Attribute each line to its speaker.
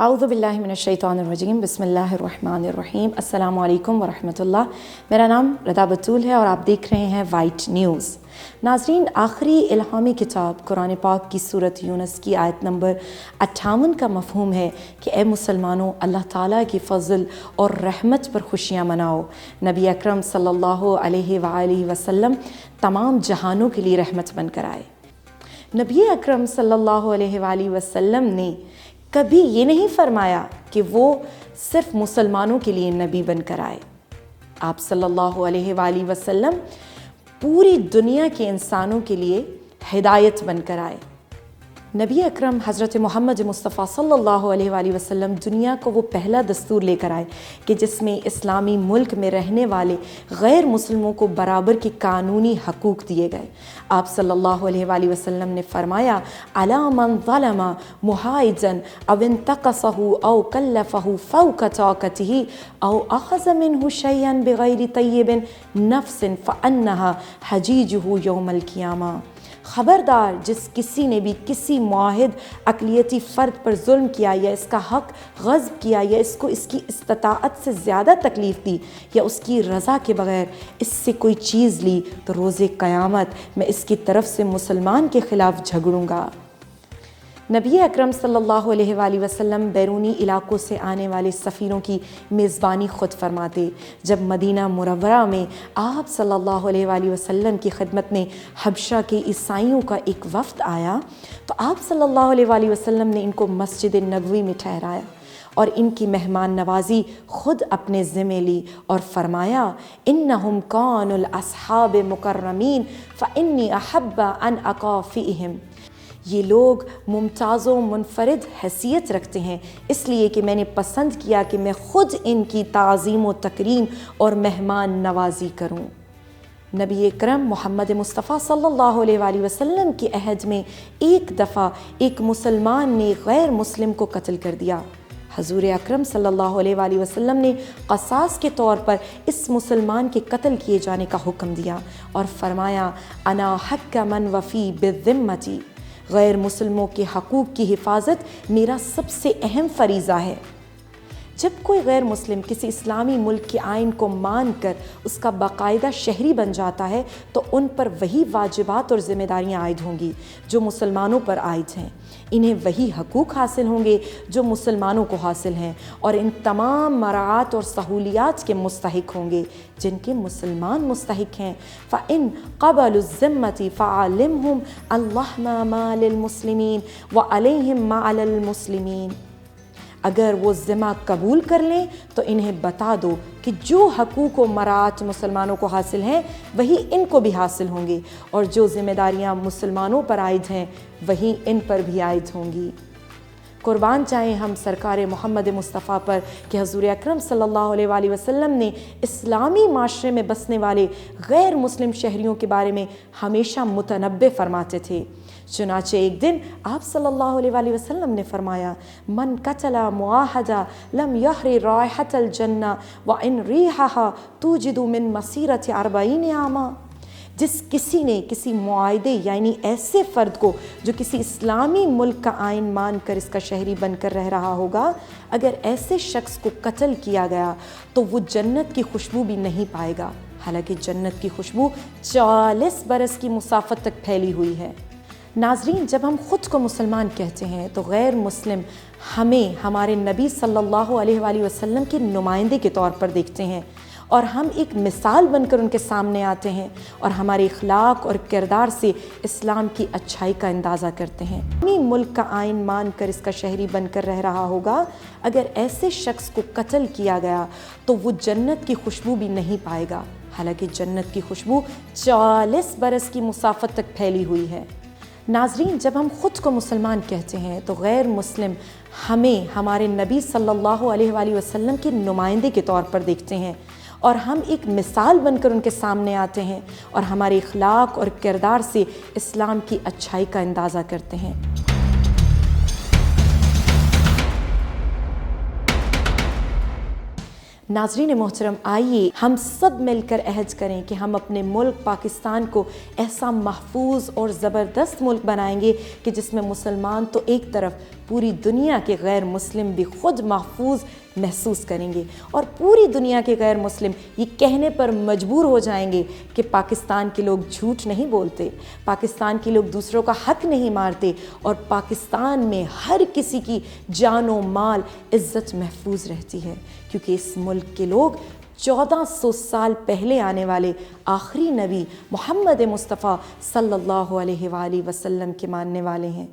Speaker 1: اعوذ باللہ من الشیطان الرجیم، بسم اللہ الرحمن الرحیم۔ السلام علیکم ورحمۃ اللہ۔ میرا نام رضا بتول ہے اور آپ دیکھ رہے ہیں وائٹ نیوز۔ ناظرین، آخری الہامی کتاب قرآن پاک کی سورۃ یونس کی آیت نمبر 58 کا مفہوم ہے کہ اے مسلمانوں، اللہ تعالیٰ کی فضل اور رحمت پر خوشیاں مناؤ۔ نبی اکرم صلی اللہ علیہ وآلہ وسلم تمام جہانوں کے لیے رحمت بن کر آئے۔ نبی اکرم صلی اللہ علیہ وآلہ وسلم نے کبھی یہ نہیں فرمایا کہ وہ صرف مسلمانوں کے لیے نبی بن کر آئے۔ آپ صلی اللہ علیہ وآلہ وسلم پوری دنیا کے انسانوں کے لیے ہدایت بن کر آئے۔ نبی اکرم حضرت محمد مصطفیٰ صلی اللہ علیہ وآلہ وسلم دنیا کو وہ پہلا دستور لے کر آئے کہ جس میں اسلامی ملک میں رہنے والے غیر مسلموں کو برابر کے قانونی حقوق دیے گئے۔ آپ صلی اللہ علیہ وآلہ وسلم نے فرمایا، علی من ظلم محائجا او انتقصہ او کلفہ فوق طاقتہ او اخذ منہ شیئا بغیر طیب نفس فانہا حجیجہ یوم القیامہ۔ خبردار، جس کسی نے بھی کسی معاہد اقلیتی فرد پر ظلم کیا یا اس کا حق غصب کیا یا اس کو اس کی استطاعت سے زیادہ تکلیف دی یا اس کی رضا کے بغیر اس سے کوئی چیز لی، تو روز قیامت میں اس کی طرف سے مسلمان کے خلاف جھگڑوں گا۔ نبی اکرم صلی اللہ علیہ وآلہ وسلم بیرونی علاقوں سے آنے والے سفیروں کی میزبانی خود فرماتے۔ جب مدینہ منورہ میں آپ صلی اللہ علیہ وآلہ وسلم کی خدمت میں حبشہ کے عیسائیوں کا ایک وفد آیا تو آپ صلی اللہ علیہ وآلہ وسلم نے ان کو مسجد نبوی میں ٹھہرایا اور ان کی مہمان نوازی خود اپنے ذمہ لی اور فرمایا، انہم کانوا الاصحاب مکرمین فانی احب ان اقع فیہم۔ یہ لوگ ممتاز و منفرد حیثیت رکھتے ہیں، اس لیے کہ میں نے پسند کیا کہ میں خود ان کی تعظیم و تکریم اور مہمان نوازی کروں۔ نبی اکرم محمد مصطفیٰ صلی اللہ علیہ وآلہ وسلم کے عہد میں ایک دفعہ ایک مسلمان نے غیر مسلم کو قتل کر دیا۔ حضور اکرم صلی اللہ علیہ وآلہ وسلم نے قصاص کے طور پر اس مسلمان کے قتل کیے جانے کا حکم دیا اور فرمایا، انا حق من وفی بالذمتی، غیر مسلموں کے حقوق کی حفاظت میرا سب سے اہم فریضہ ہے۔ جب کوئی غیر مسلم کسی اسلامی ملک کے آئین کو مان کر اس کا باقاعدہ شہری بن جاتا ہے تو ان پر وہی واجبات اور ذمہ داریاں عائد ہوں گی جو مسلمانوں پر عائد ہیں۔ انہیں وہی حقوق حاصل ہوں گے جو مسلمانوں کو حاصل ہیں اور ان تمام مراعات اور سہولیات کے مستحق ہوں گے جن کے مسلمان مستحق ہیں۔ فَإِن قَبَلُوا الذِّمَّةِ فَعَلِّمْهُمْ اللَّهُ مَا لِلْمُسْلِمِينَ وَعَلَيْهِمْ مَا عَلَى الْمُسْلِمِينَ۔ اگر وہ ذمہ قبول کر لیں تو انہیں بتا دو کہ جو حقوق و مراعات مسلمانوں کو حاصل ہیں وہی ان کو بھی حاصل ہوں گے اور جو ذمہ داریاں مسلمانوں پر عائد ہیں وہی ان پر بھی عائد ہوں گی۔ قربان جائیں ہم سرکار محمد مصطفیٰ پر کہ حضور اکرم صلی اللہ علیہ وآلہ وسلم نے اسلامی معاشرے میں بسنے والے غیر مسلم شہریوں کے بارے میں ہمیشہ متنبع فرماتے تھے۔ چنانچہ ایک دن آپ صلی اللہ علیہ وآلہ وسلم نے فرمایا، من قتل معاہدہ لم یحر رائحۃ الجنہ وان ریحھا توجد من مسیرۃ 40 عاما۔ جس کسی نے کسی معاہدے یعنی ایسے فرد کو جو کسی اسلامی ملک کا آئین مان کر اس کا شہری بن کر رہ رہا ہوگا، اگر ایسے شخص کو قتل کیا گیا تو وہ جنت کی خوشبو بھی نہیں پائے گا، حالانکہ جنت کی خوشبو 40 برس کی مسافت تک پھیلی ہوئی ہے۔ ناظرین، جب ہم خود کو مسلمان کہتے ہیں تو غیر مسلم ہمیں ہمارے نبی صلی اللہ علیہ وآلہ وسلم کے نمائندے کے طور پر دیکھتے ہیں اور ہم ایک مثال بن کر ان کے سامنے آتے ہیں اور ہمارے اخلاق اور کردار سے اسلام کی اچھائی کا اندازہ کرتے ہیں۔ اپنی ملک کا آئین مان کر اس کا شہری بن کر رہ رہا ہوگا، اگر ایسے شخص کو قتل کیا گیا تو وہ جنت کی خوشبو بھی نہیں پائے گا، حالانکہ جنت کی خوشبو 40 برس کی مسافت تک پھیلی ہوئی ہے۔ ناظرین، جب ہم خود کو مسلمان کہتے ہیں تو غیر مسلم ہمیں ہمارے نبی صلی اللہ علیہ وآلہ وسلم کے نمائندے کے طور پر دیکھتے ہیں اور ہم ایک مثال بن کر ان کے سامنے آتے ہیں اور ہمارے اخلاق اور کردار سے اسلام کی اچھائی کا اندازہ کرتے ہیں۔ ناظرین محترم، آئیے ہم سب مل کر عہد کریں کہ ہم اپنے ملک پاکستان کو ایسا محفوظ اور زبردست ملک بنائیں گے کہ جس میں مسلمان تو ایک طرف پوری دنیا کے غیر مسلم بھی خود محفوظ محسوس کریں گے، اور پوری دنیا کے غیر مسلم یہ کہنے پر مجبور ہو جائیں گے کہ پاکستان کے لوگ جھوٹ نہیں بولتے، پاکستان کے لوگ دوسروں کا حق نہیں مارتے، اور پاکستان میں ہر کسی کی جان و مال عزت محفوظ رہتی ہے، کیونکہ اس ملک کے لوگ 1400 سال پہلے آنے والے آخری نبی محمد مصطفیٰ صلی اللہ علیہ وآلہ وسلم کے ماننے والے ہیں۔